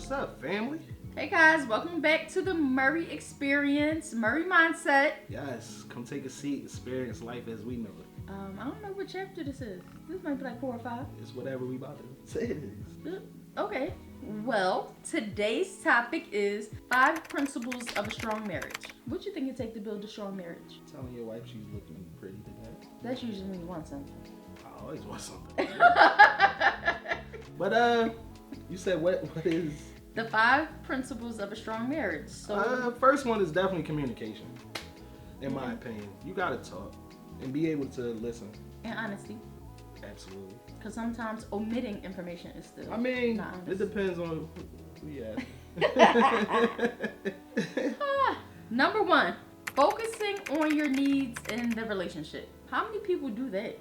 What's up, family? Hey guys, welcome back to the Murray Experience, Murray Mindset. Yes, come take a seat, experience life as we know it. I don't know what chapter this is. This might be like 4 or 5. It's whatever we about to say it is. Okay. Well, today's topic is 5 principles of a strong marriage. What do you think it takes to build a strong marriage? Telling your wife she's looking pretty today. That's usually when you want something. I always want something. But you said what is? The 5 principles of a strong marriage. So first one is definitely communication. In my opinion, you gotta talk and be able to listen. And honesty. Absolutely. Because sometimes omitting information is still I mean, not honest. it depends on who you ask. Number 1, focusing on your needs in the relationship. How many people do that?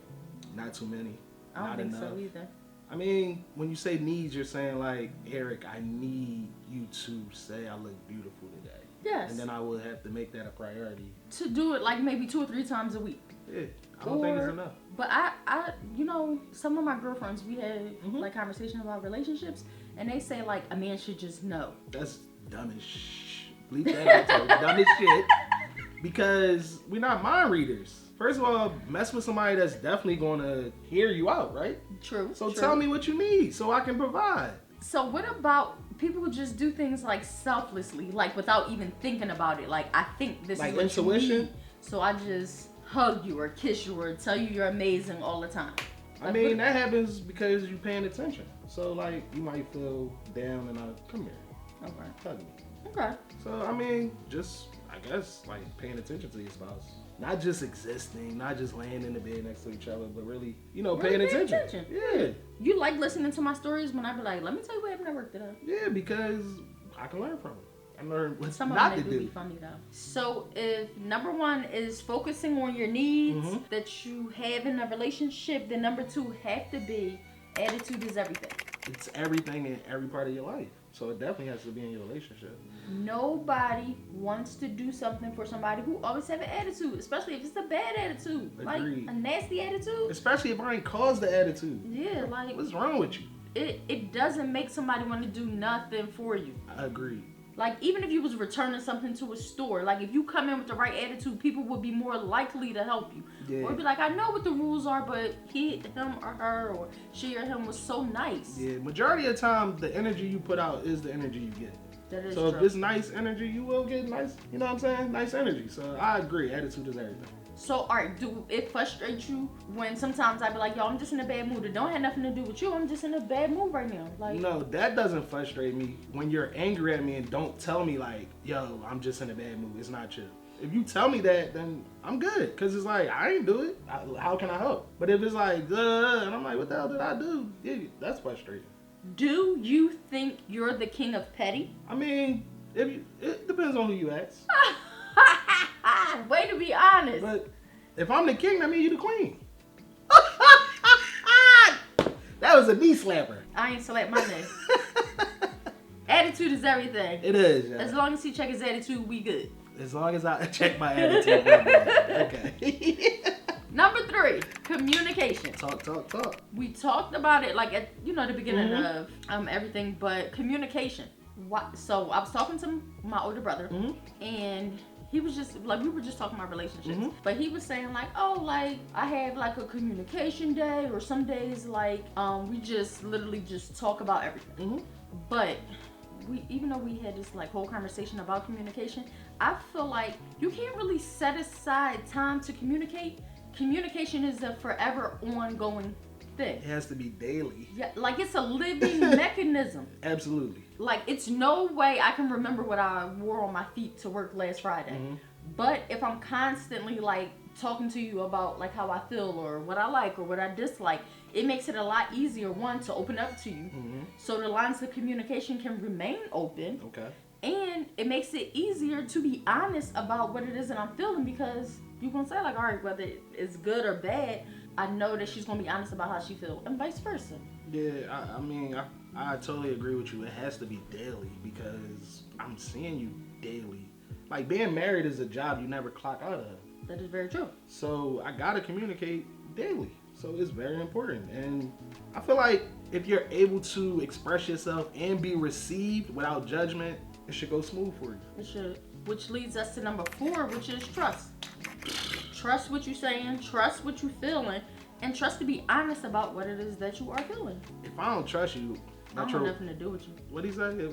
Not too many. I don't Not think enough. so either. I mean, when you say needs, you're saying like, Eric, I need you to say I look beautiful today. Yes. And then I will have to make that a priority. To do it like maybe 2 or 3 times a week. Yeah, I don't think it's enough. But I, some of my girlfriends, we had like conversation about relationships, and they say like a man should just know. That's dumb as bleep that out. Dumb as shit. Because we're not mind readers. First of all, mess with somebody that's definitely going to hear you out, right? True. So true. tell me what you need so I can provide. So what about people who just do things like selflessly, like without even thinking about it? Like, I think this Like is what intuition? you need, so I just hug you or kiss you or tell you you're amazing all the time. I mean, that happens because you're paying attention. So, like, you might feel down and come here. Okay. Hug me. Okay. So, I mean, just, I guess, like, paying attention to your spouse. Not just existing, not just laying in the bed next to each other, but really, paying attention. Yeah. You like listening to my stories when I be like, let me tell you what happened at work today. Yeah, because I can learn from it. I learn what Some not of to them do do. be funny though. So if number 1 is focusing on your needs that you have in a relationship, then number 2 have to be attitude is everything. It's everything in every part of your life. So it definitely has to be in your relationship. Nobody wants to do something for somebody who always have an attitude, especially if it's a bad attitude. Agreed. Like a nasty attitude. Especially if I ain't caused the attitude. Yeah, like What's wrong with you? it doesn't make somebody want to do nothing for you. I agree. Like, even if you was returning something to a store, like, if you come in with the right attitude, people would be more likely to help you. Yeah. Or be like, I know what the rules are, but him or her or she or him was so nice. Yeah, majority of the time, the energy you put out is the energy you get. That is So true. if it's nice energy, you will get nice, you know what I'm saying? Nice energy. So I agree, attitude is everything. So, alright, do it frustrate you when sometimes I be like, yo, I'm just in a bad mood. It don't have nothing to do with you. I'm just in a bad mood right now. Like, No, that doesn't frustrate me when you're angry at me and don't tell me like, yo, I'm just in a bad mood. It's not chill. If you tell me that, then I'm good. Because it's like, I ain't do it. How can I help? But if it's like, and I'm like, what the hell did I do? Yeah, that's frustrating. do you think you're the king of petty? I mean, it depends on who you ask. Way to be honest. But if I'm the king, that means you the queen. That was a knee slapper. I ain't select my name. Attitude is everything. It is, yeah. As long as he check his attitude, we good. As long as I check my attitude. Okay. Number 3, communication. Talk. We talked about it like at the beginning of everything, but communication. So I was talking to my older brother, and he was just like, we were just talking about relationships, but he was saying like, oh, like I have like a communication day, or some days like we just literally just talk about everything. But even though we had this like whole conversation about communication, I feel like you can't really set aside time to communicate. Communication is a forever ongoing thing. It has to be daily. Yeah, like it's a living mechanism. Absolutely. Like, it's no way I can remember what I wore on my feet to work last Friday. But if I'm constantly like talking to you about like how I feel or what I like or what I dislike, it makes it a lot easier, one, to open up to you. So the lines of communication can remain open. Okay. And it makes it easier to be honest about what it is that I'm feeling, because you're going to say like, all right, whether it's good or bad, I know that she's going to be honest about how she feels, and vice versa. Yeah, I mean, I totally agree with you. It has to be daily because I'm seeing you daily. Like, being married is a job you never clock out of. That is very true. So I gotta communicate daily. So it's very important. And I feel like if you're able to express yourself and be received without judgment, it should go smooth for you. It should. Which leads us to number 4, which is trust. Trust what you're saying, trust what you're feeling, and trust to be honest about what it is that you are feeling. If I don't trust you, I don't have nothing to do with you. What he say?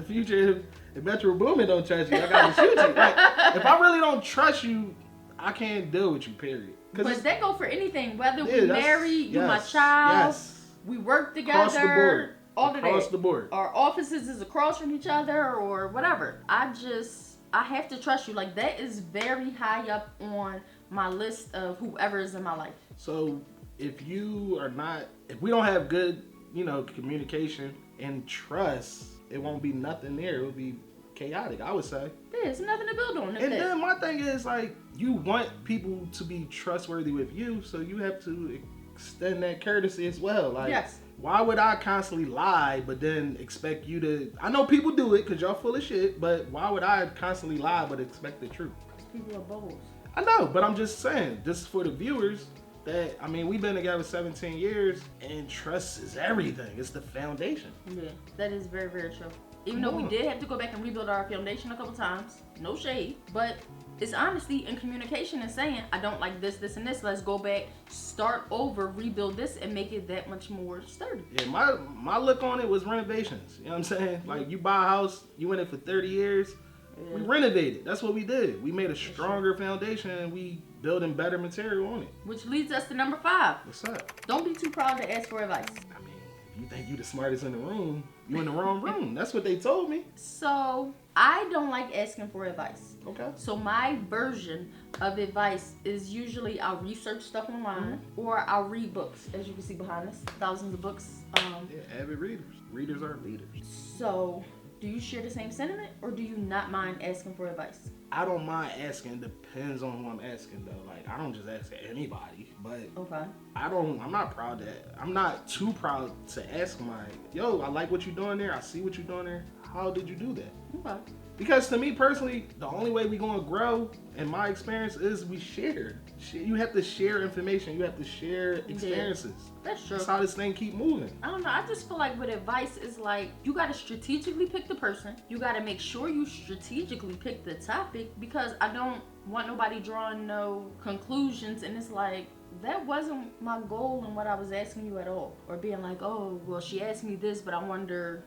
Future, if Metro Boomin don't trust you, I gotta shoot you. Like, if I really don't trust you, I can't deal with you, period. But that go for anything, whether we married, you my child, we work together. Across the board. All of that. Across the board. Our offices is across from each other or whatever. I have to trust you. Like, that is very high up on my list of whoever is in my life. So if we don't have good, communication and trust, it won't be nothing there. It'll be chaotic, I would say. Yeah, there's nothing to build on. And then my thing is, like, you want people to be trustworthy with you, so you have to extend that courtesy as well. Like, yes. Why would I constantly lie, but then expect you to... I know people do it because y'all full of shit, but why would I constantly lie but expect the truth? People are bubbles. I know, but I'm just saying, just for the viewers, that, we've been together 17 years, and trust is everything. It's the foundation. Yeah, that is very, very true. Even though we did have to go back and rebuild our foundation a couple times. No shade. But it's honesty and communication and saying, I don't like this, this, and this. Let's go back, start over, rebuild this, and make it that much more sturdy. Yeah, my look on it was renovations. You know what I'm saying? Like, you buy a house, you in it for 30 years. Yeah. We renovated. That's what we did. We made a stronger foundation, and we building better material on it. Which leads us to number 5. What's up? Don't be too proud to ask for advice. If you think you the smartest in the room, you in the wrong room. That's what they told me. So I don't like asking for advice. Okay. So my version of advice is usually I'll research stuff online or I'll read books. As you can see behind us, thousands of books. Yeah, avid readers. Readers are leaders. So do you share the same sentiment, or do you not mind asking for advice? I don't mind asking. Depends on who I'm asking, though. Like, I don't just ask anybody, but okay. I'm not proud that. I'm not too proud to ask yo, I like what you're doing there. I see what you're doing there. How did you do that? Okay. Because to me personally, the only way we're gonna grow, in my experience, is we share. You have to share information. You have to share experiences. That's true. That's how this thing keep moving. I don't know. I just feel like with advice, it's like you gotta strategically pick the person. You gotta make sure you strategically pick the topic, because I don't want nobody drawing no conclusions, and it's like, that wasn't my goal and what I was asking you at all. Or being like, oh, well, she asked me this, but I wonder,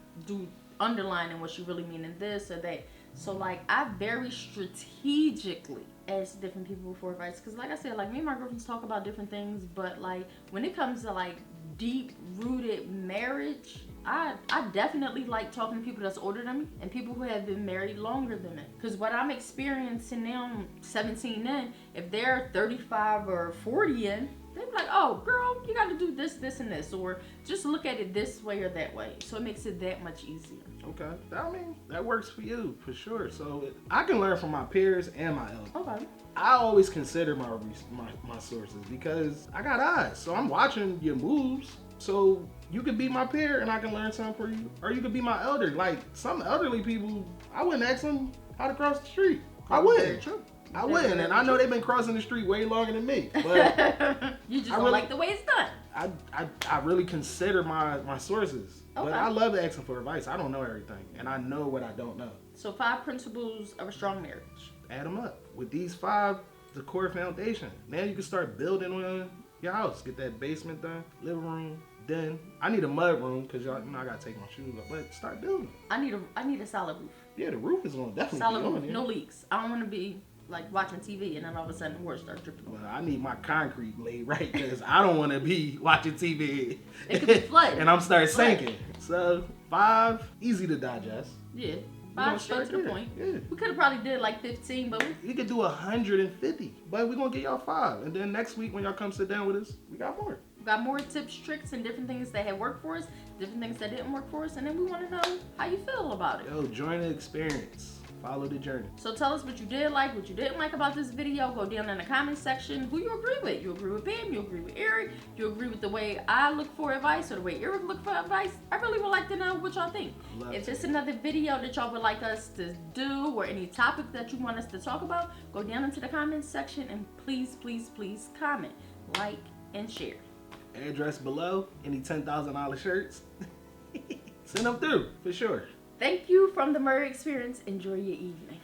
underlining what she really mean in this or that. So, like, I very strategically ask different people for advice. Because, like I said, like, me and my girlfriends talk about different things. But, like, when it comes to, like, deep-rooted marriage, I definitely like talking to people that's older than me and people who have been married longer than me. Because what I'm experiencing now, 17 in, if they're 35 or 40 in, they're like, oh, girl, you got to do this, this, and this. Or just look at it this way or that way. So it makes it that much easier. Okay. That works for you, for sure. So I can learn from my peers and my elders. Okay. I always consider my sources because I got eyes. So I'm watching your moves. So you could be my peer and I can learn something for you. Or you could be my elder. Like, some elderly people, I wouldn't ask them how to cross the street. I wouldn't. Very true. I wouldn't, and I know they've been crossing the street way longer than me. But you just don't like the way it's done. I really consider my sources. Okay. But I love asking for advice. I don't know everything, and I know what I don't know. So 5 principles of a strong marriage. Add them up. With these 5, the core foundation. Now you can start building on your house. Get that basement done, living room. Then I need a mud room because y'all, I gotta take my shoes off. But start building. I need a solid roof. Yeah, the roof is gonna definitely solid be on roof, there. No leaks. I don't want to be like watching TV and then all of a sudden the water starts dripping. Well, I need my concrete laid right because I don't want to be watching TV. It could be flooded. And I'm start sinking. So 5, easy to digest. Yeah. 5 straight to the point. Yeah. We could have probably did like 15, but we could do 150. But we're gonna get y'all 5. And then next week when y'all come sit down with us, we got more. We got more tips, tricks, and different things that have worked for us, different things that didn't work for us, and then we want to know how you feel about it. Yo, join the experience. Follow the journey. So tell us what you did like, what you didn't like about this video. Go down in the comment section who you agree with. You agree with Pam, you agree with Eric, you agree with the way I look for advice or the way Eric look for advice. I really would like to know what y'all think. If it's another video that y'all would like us to do or any topic that you want us to talk about, go down into the comments section and please, please, please comment, like, and share. Address below. Any $10,000 shirts, send them through for sure. Thank you from the Murray Experience. Enjoy your evening.